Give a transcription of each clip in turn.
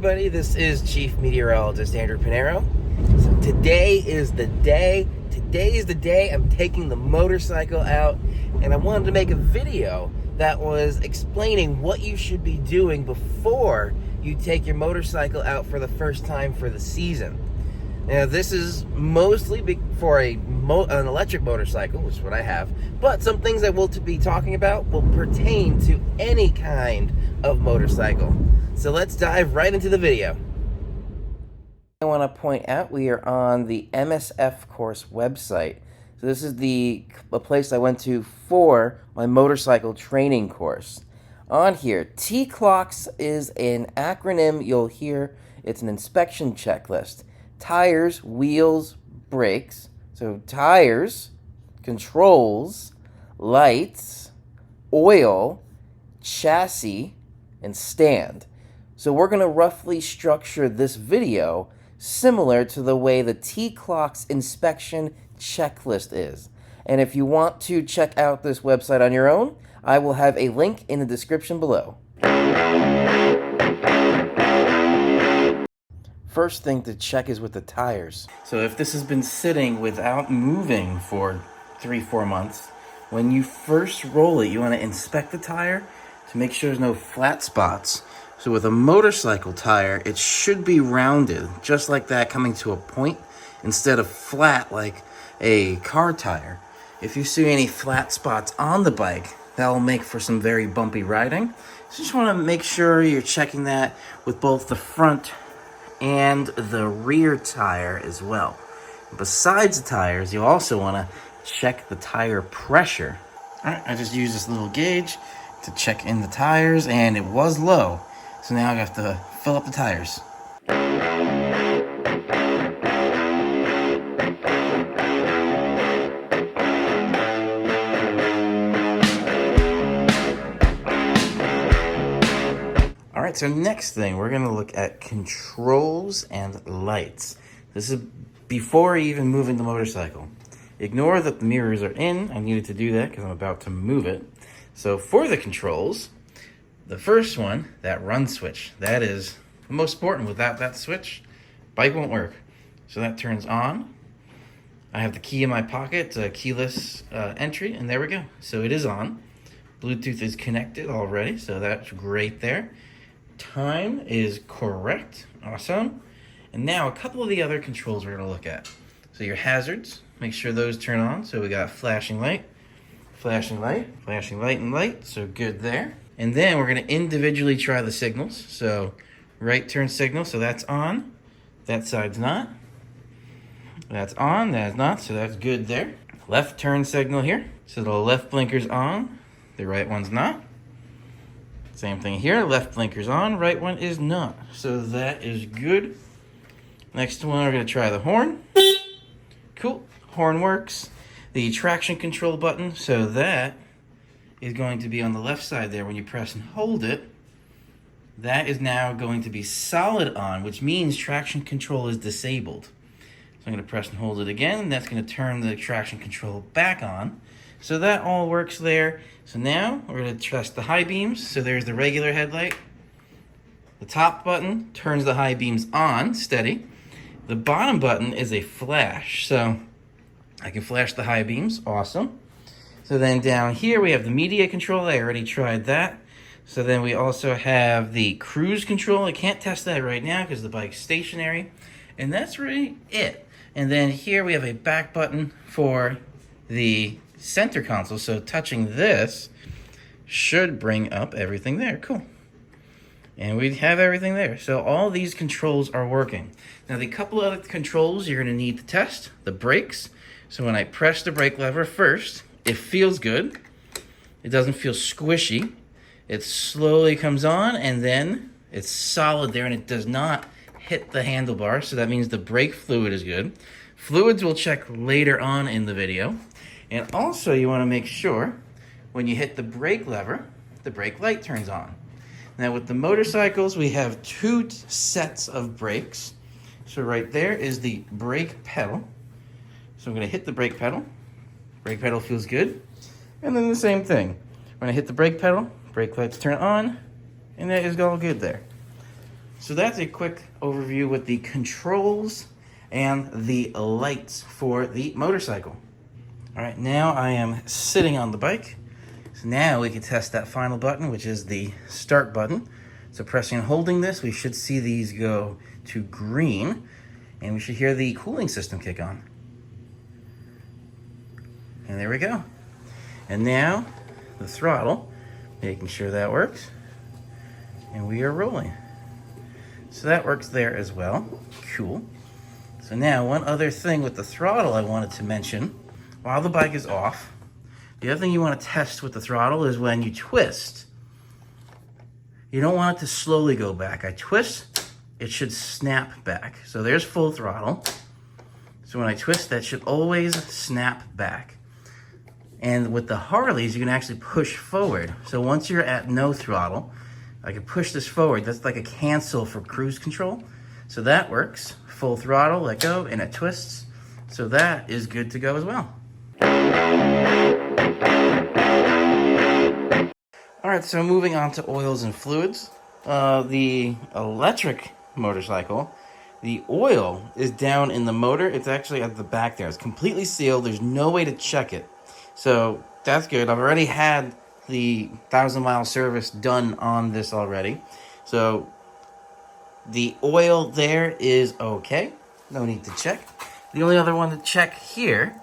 everybody, this is Chief Meteorologist Andrew Pinero. So today is the day I'm taking the motorcycle out, and I wanted to make a video that was explaining what you should be doing before you take your motorcycle out for the first time for the season. Now, this is mostly for an electric motorcycle, which is what I have, but some things I will be talking about will pertain to any kind of motorcycle. So let's dive right into the video. I want to point out we are on the MSF course website. So this is a place I went to for my motorcycle training course. On here, T-CLOCKS is an acronym you'll hear. It's an inspection checklist. Tires, wheels, brakes. So tires, controls, lights, oil, chassis, and stand. So we're going to roughly structure this video similar to the way the T-CLOCKS inspection checklist is. And if you want to check out this website on your own, I will have a link in the description below. First thing to check is with the tires. So if this has been sitting without moving for 3-4 months, when you first roll it, you want to inspect the tire to make sure there's no flat spots. So with a motorcycle tire, it should be rounded, just like that, coming to a point, instead of flat like a car tire. If you see any flat spots on the bike, that will make for some very bumpy riding. So you just want to make sure you're checking that with both the front and the rear tire as well. Besides the tires, you also want to check the tire pressure. All right, I just used this little gauge to check in the tires, and it was low. So now I have to fill up the tires. All right, so next thing, we're gonna look at controls and lights. This is before even moving the motorcycle. Ignore that the mirrors are in. I needed to do that because I'm about to move it. So for the controls, the first one, that run switch, that is the most important. Without that switch, bike won't work. So that turns on. I have the key in my pocket, keyless entry, and there we go. So it is on. Bluetooth is connected already, so that's great there. Time is correct, awesome. And now a couple of the other controls we're gonna look at. So your hazards, make sure those turn on. So we got flashing light, flashing light, flashing light and light, so good there. And then we're gonna individually try the signals. So right turn signal, so that's on. That side's not. That's on, that's not, so that's good there. Left turn signal here. So the left blinker's on, the right one's not. Same thing here, left blinker's on, right one is not. So that is good. Next one, we're gonna try the horn. Cool, horn works. The traction control button, so that is going to be on the left side there. When you press and hold it, that is now going to be solid on, which means traction control is disabled. So I'm going to press and hold it again, and that's going to turn the traction control back on. So that all works there. So now we're going to test the high beams. So there's the regular headlight. The top button turns the high beams on, steady. The bottom button is a flash. So I can flash the high beams, awesome. So then down here we have the media control. I already tried that. So then we also have the cruise control. I can't test that right now because the bike's stationary. And that's really it. And then here we have a back button for the center console. So touching this should bring up everything there. Cool. And we have everything there. So all these controls are working. Now the couple other controls you're going to need to test. The brakes. So when I press the brake lever first, it feels good. It doesn't feel squishy. It slowly comes on, and then it's solid there, and it does not hit the handlebar. So that means the brake fluid is good. Fluids we'll check later on in the video. And also you want to make sure when you hit the brake lever, the brake light turns on. Now with the motorcycles, we have 2 sets of brakes. So right there is the brake pedal. So I'm going to hit the brake pedal. Brake pedal feels good. And then the same thing. When I hit the brake pedal, brake lights turn on, and that is all good there. So that's a quick overview with the controls and the lights for the motorcycle. All right, now I am sitting on the bike. So now we can test that final button, which is the start button. So pressing and holding this, we should see these go to green, and we should hear the cooling system kick on. And there we go. And now the throttle, making sure that works. And we are rolling. So that works there as well. Cool. So now one other thing with the throttle I wanted to mention, while the bike is off, the other thing you want to test with the throttle is when you twist, you don't want it to slowly go back. I twist, it should snap back. So there's full throttle. So when I twist, that should always snap back. And with the Harleys, you can actually push forward. So once you're at no throttle, I can push this forward. That's like a cancel for cruise control. So that works. Full throttle, let go, and it twists. So that is good to go as well. All right, so moving on to oils and fluids. The electric motorcycle, the oil is down in the motor. It's actually at the back there. It's completely sealed. There's no way to check it. So that's good. I've already had the 1,000-mile service done on this already. So the oil there is okay. No need to check. The only other one to check here,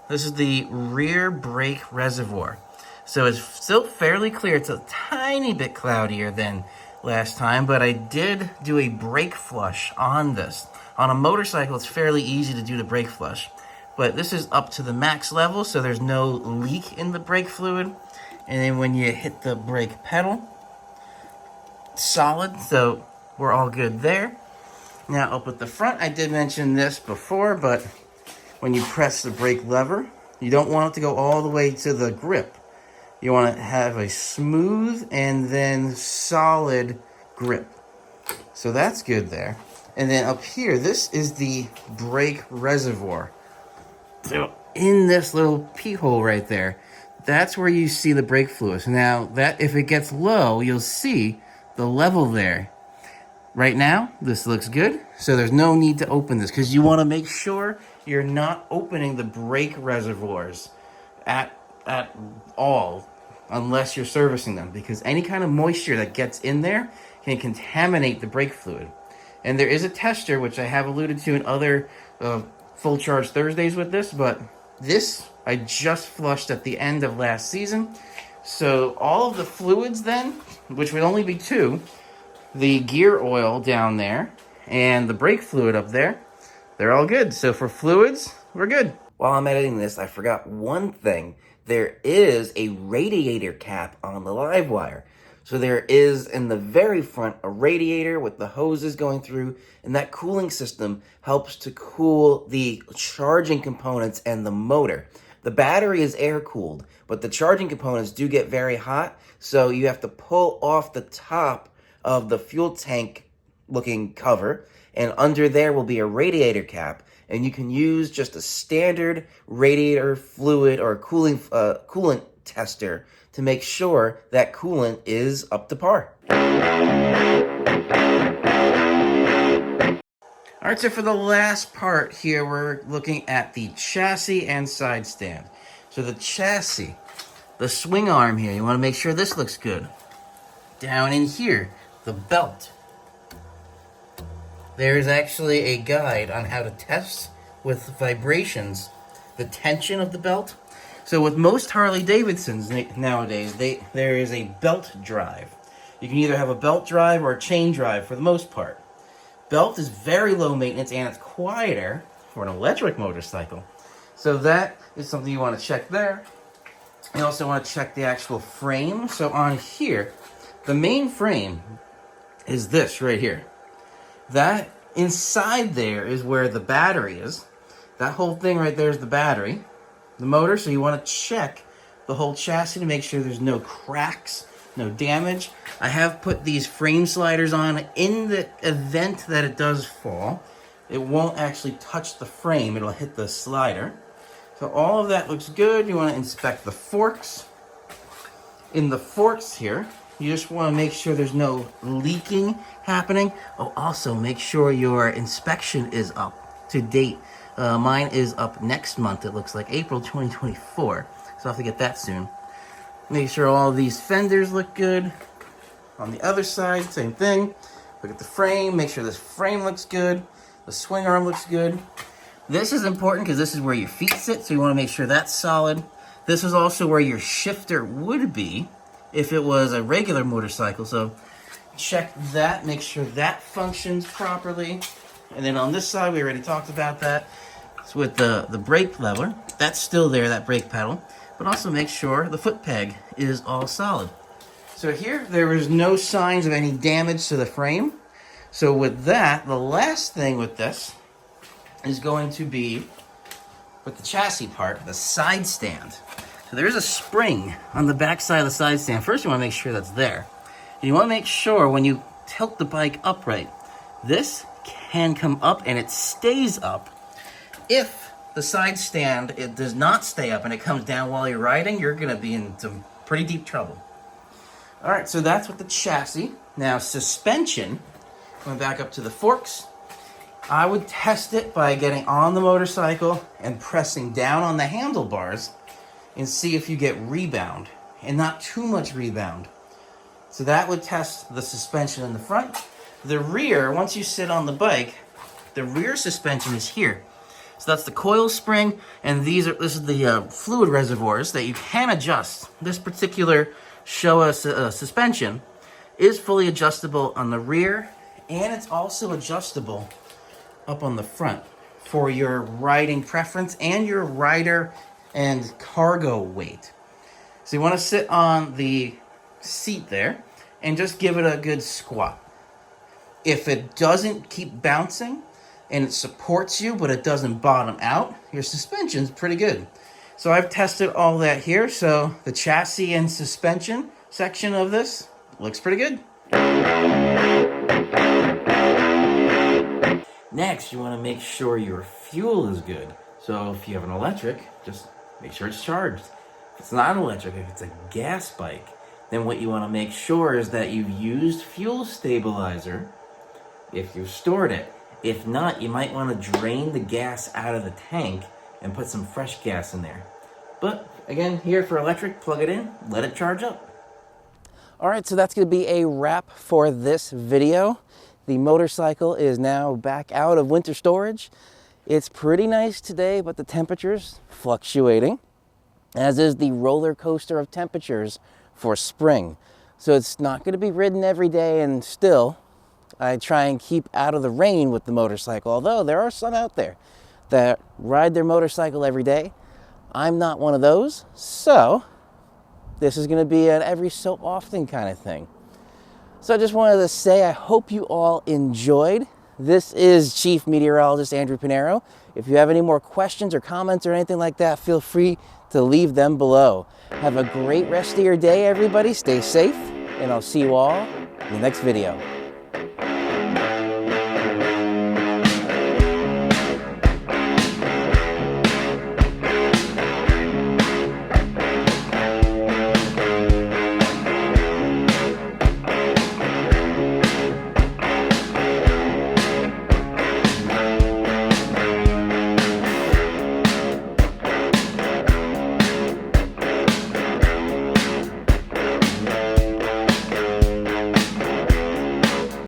this is the rear brake reservoir. So it's still fairly clear. It's a tiny bit cloudier than last time, but I did do a brake flush on this. On a motorcycle, it's fairly easy to do the brake flush, but this is up to the max level, so there's no leak in the brake fluid. And then when you hit the brake pedal, solid, so we're all good there. Now up at the front, I did mention this before, but when you press the brake lever, you don't want it to go all the way to the grip. You want to have a smooth and then solid grip. So that's good there. And then up here, this is the brake reservoir. So in this little pea hole right there, that's where you see the brake fluid. Now, that if it gets low, you'll see the level there. Right now, this looks good, so there's no need to open this because you want to make sure you're not opening the brake reservoirs at all unless you're servicing them, because any kind of moisture that gets in there can contaminate the brake fluid. And there is a tester, which I have alluded to in other Full Charge Thursdays with this, but this I just flushed at the end of last season. So all of the fluids then, which would only be two, the gear oil down there and the brake fluid up there, they're all good. So for fluids, we're good. While I'm editing this, I forgot one thing. There is a radiator cap on the LiveWire. So there is in the very front a radiator with the hoses going through, and that cooling system helps to cool the charging components and the motor. The battery is air cooled, but the charging components do get very hot, so you have to pull off the top of the fuel tank looking cover, and under there will be a radiator cap, and you can use just a standard radiator fluid or coolant tester to make sure that coolant is up to par. All right, so for the last part here, we're looking at the chassis and side stand. So the chassis, the swing arm here, you want to make sure this looks good. Down in here, the belt. There is actually a guide on how to test with vibrations the tension of the belt. So with most Harley-Davidsons nowadays, there is a belt drive. You can either have a belt drive or a chain drive for the most part. Belt is very low maintenance and it's quieter for an electric motorcycle. So that is something you want to check there. You also want to check the actual frame. So on here, the main frame is this right here. That inside there is where the battery is. That whole thing right there is the battery, the motor. So you want to check the whole chassis to make sure there's no cracks, no damage. I have put these frame sliders on in the event that it does fall. It won't actually touch the frame, it'll hit the slider. So all of that looks good. You want to inspect the forks. In the forks here, You just want to make sure there's no leaking happening. Oh, also make sure your inspection is up to date. Mine is up next month, it looks like April 2024. So I'll have to get that soon. Make sure all these fenders look good. On the other side, same thing. Look at the frame, make sure this frame looks good. The swing arm looks good. This is important because this is where your feet sit, so you want to make sure that's solid. This is also where your shifter would be if it was a regular motorcycle, so check that, make sure that functions properly. And then on this side, we already talked about that. It's with the brake lever. That's still there, that brake pedal. But also make sure the foot peg is all solid. So here, there is no signs of any damage to the frame. So with that, the last thing with this is going to be with the chassis part, the side stand. So there is a spring on the back side of the side stand. First, you want to make sure that's there. And you want to make sure when you tilt the bike upright, this can come up and it stays up. If the side stand, it does not stay up and it comes down while you're riding, you're going to be in some pretty deep trouble. All right, so that's with the chassis. Now, suspension, going back up to the forks, I would test it by getting on the motorcycle and pressing down on the handlebars and see if you get rebound, and not too much rebound. So that would test the suspension in the front. The rear, once you sit on the bike, the rear suspension is here. So that's the coil spring, and this is the fluid reservoirs that you can adjust. This particular Showa suspension is fully adjustable on the rear, and it's also adjustable up on the front for your riding preference and your rider and cargo weight. So you want to sit on the seat there and just give it a good squat. If it doesn't keep bouncing and it supports you but it doesn't bottom out, your suspension's pretty good. So I've tested all that here. So the chassis and suspension section of this looks pretty good. Next, you want to make sure your fuel is good. So if you have an electric, just make sure it's charged. If it's not electric, if it's a gas bike, then what you want to make sure is that you've used fuel stabilizer if you've stored it. If not, you might want to drain the gas out of the tank and put some fresh gas in there. But again, here for electric, plug it in, let it charge up. All right, so that's going to be a wrap for this video. The motorcycle is now back out of winter storage. It's pretty nice today, but the temperature's fluctuating, as is the roller coaster of temperatures for spring. So it's not going to be ridden every day, and still, I try and keep out of the rain with the motorcycle, although there are some out there that ride their motorcycle every day. I'm not one of those, so this is going to be an every so often kind of thing. So I just wanted to say I hope you all enjoyed. This is Chief Meteorologist Andrew Pinero. If you have any more questions or comments or anything like that, feel free to leave them below. Have a great rest of your day, everybody. Stay safe, and I'll see you all in the next video.